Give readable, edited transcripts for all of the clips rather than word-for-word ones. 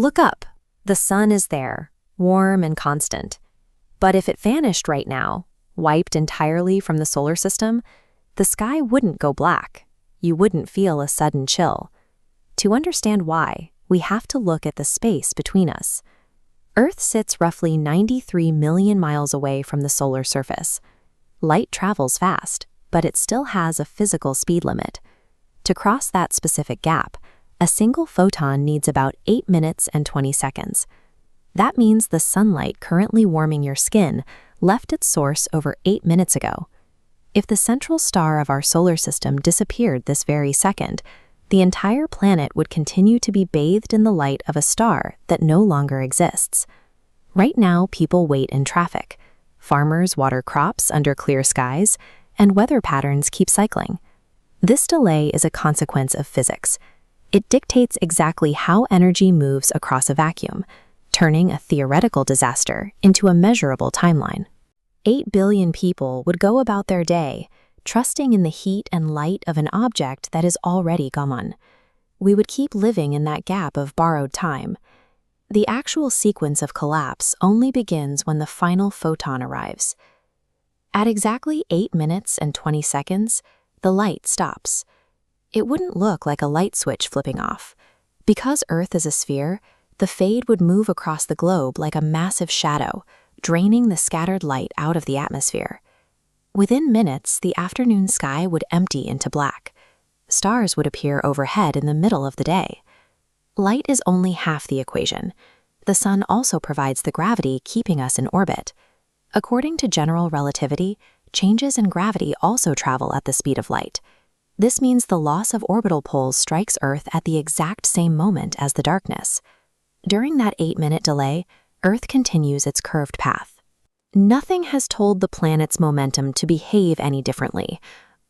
Look up. The sun is there, warm and constant. But if it vanished right now, wiped entirely from the solar system, the sky wouldn't go black. You wouldn't feel a sudden chill. To understand why, we have to look at the space between us. Earth sits roughly 93 million miles away from the solar surface. Light travels fast, but it still has a physical speed limit. To cross that specific gap, a single photon needs about 8 minutes and 20 seconds. That means the sunlight currently warming your skin left its source over 8 minutes ago. If the central star of our solar system disappeared this very second, the entire planet would continue to be bathed in the light of a star that no longer exists. Right now, people wait in traffic. Farmers water crops under clear skies, and weather patterns keep cycling. This delay is a consequence of physics. It dictates exactly how energy moves across a vacuum, turning a theoretical disaster into a measurable timeline. 8 billion people would go about their day, trusting in the heat and light of an object that is already gone. We would keep living in that gap of borrowed time. The actual sequence of collapse only begins when the final photon arrives. At exactly 8 minutes and 20 seconds, the light stops. It wouldn't look like a light switch flipping off. Because Earth is a sphere, the fade would move across the globe like a massive shadow, draining the scattered light out of the atmosphere. Within minutes, the afternoon sky would empty into black. Stars would appear overhead in the middle of the day. Light is only half the equation. The sun also provides the gravity keeping us in orbit. According to general relativity, changes in gravity also travel at the speed of light. This means the loss of orbital poles strikes Earth at the exact same moment as the darkness. During that 8-minute delay, Earth continues its curved path. Nothing has told the planet's momentum to behave any differently.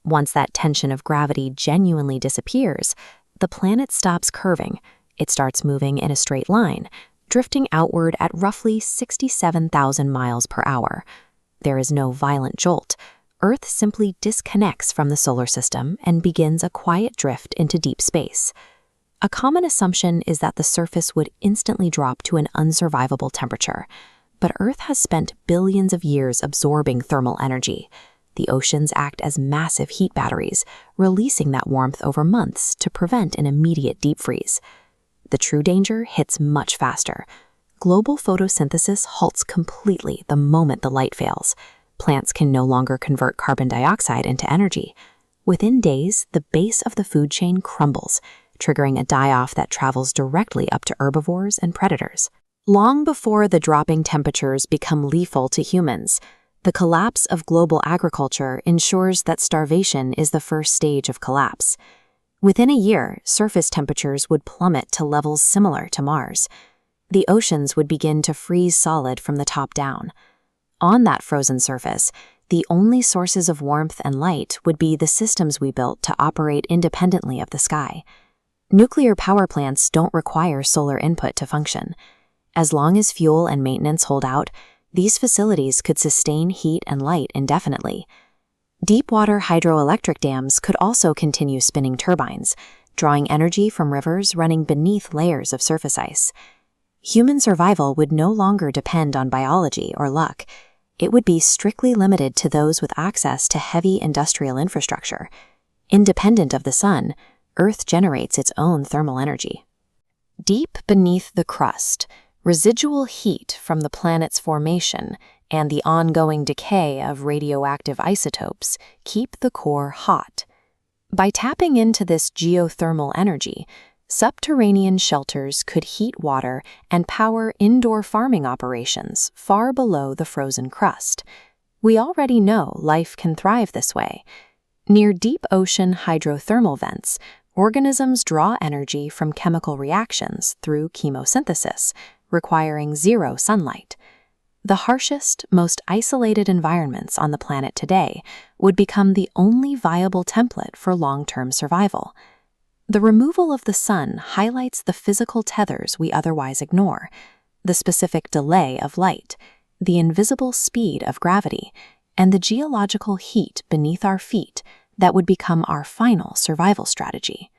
Once that tension of gravity genuinely disappears, the planet stops curving. It starts moving in a straight line, drifting outward at roughly 67,000 miles per hour. There is no violent jolt. Earth simply disconnects from the solar system and begins a quiet drift into deep space. A common assumption is that the surface would instantly drop to an unsurvivable temperature. But Earth has spent billions of years absorbing thermal energy. The oceans act as massive heat batteries, releasing that warmth over months to prevent an immediate deep freeze. The true danger hits much faster. Global photosynthesis halts completely the moment the light fails. Plants can no longer convert carbon dioxide into energy. Within days, the base of the food chain crumbles, triggering a die-off that travels directly up to herbivores and predators. Long before the dropping temperatures become lethal to humans, the collapse of global agriculture ensures that starvation is the first stage of collapse. Within a year, surface temperatures would plummet to levels similar to Mars. The oceans would begin to freeze solid from the top down. On that frozen surface, the only sources of warmth and light would be the systems we built to operate independently of the sky. Nuclear power plants don't require solar input to function. As long as fuel and maintenance hold out, these facilities could sustain heat and light indefinitely. Deep-water hydroelectric dams could also continue spinning turbines, drawing energy from rivers running beneath layers of surface ice. Human survival would no longer depend on biology or luck. It would be strictly limited to those with access to heavy industrial infrastructure. Independent of the sun, Earth generates its own thermal energy. Deep beneath the crust, residual heat from the planet's formation and the ongoing decay of radioactive isotopes keep the core hot. By tapping into this geothermal energy, subterranean shelters could heat water and power indoor farming operations far below the frozen crust. We already know life can thrive this way. Near deep ocean hydrothermal vents, organisms draw energy from chemical reactions through chemosynthesis, requiring zero sunlight. The harshest, most isolated environments on the planet today would become the only viable template for long-term survival. The removal of the sun highlights the physical tethers we otherwise ignore, the specific delay of light, the invisible speed of gravity, and the geological heat beneath our feet that would become our final survival strategy.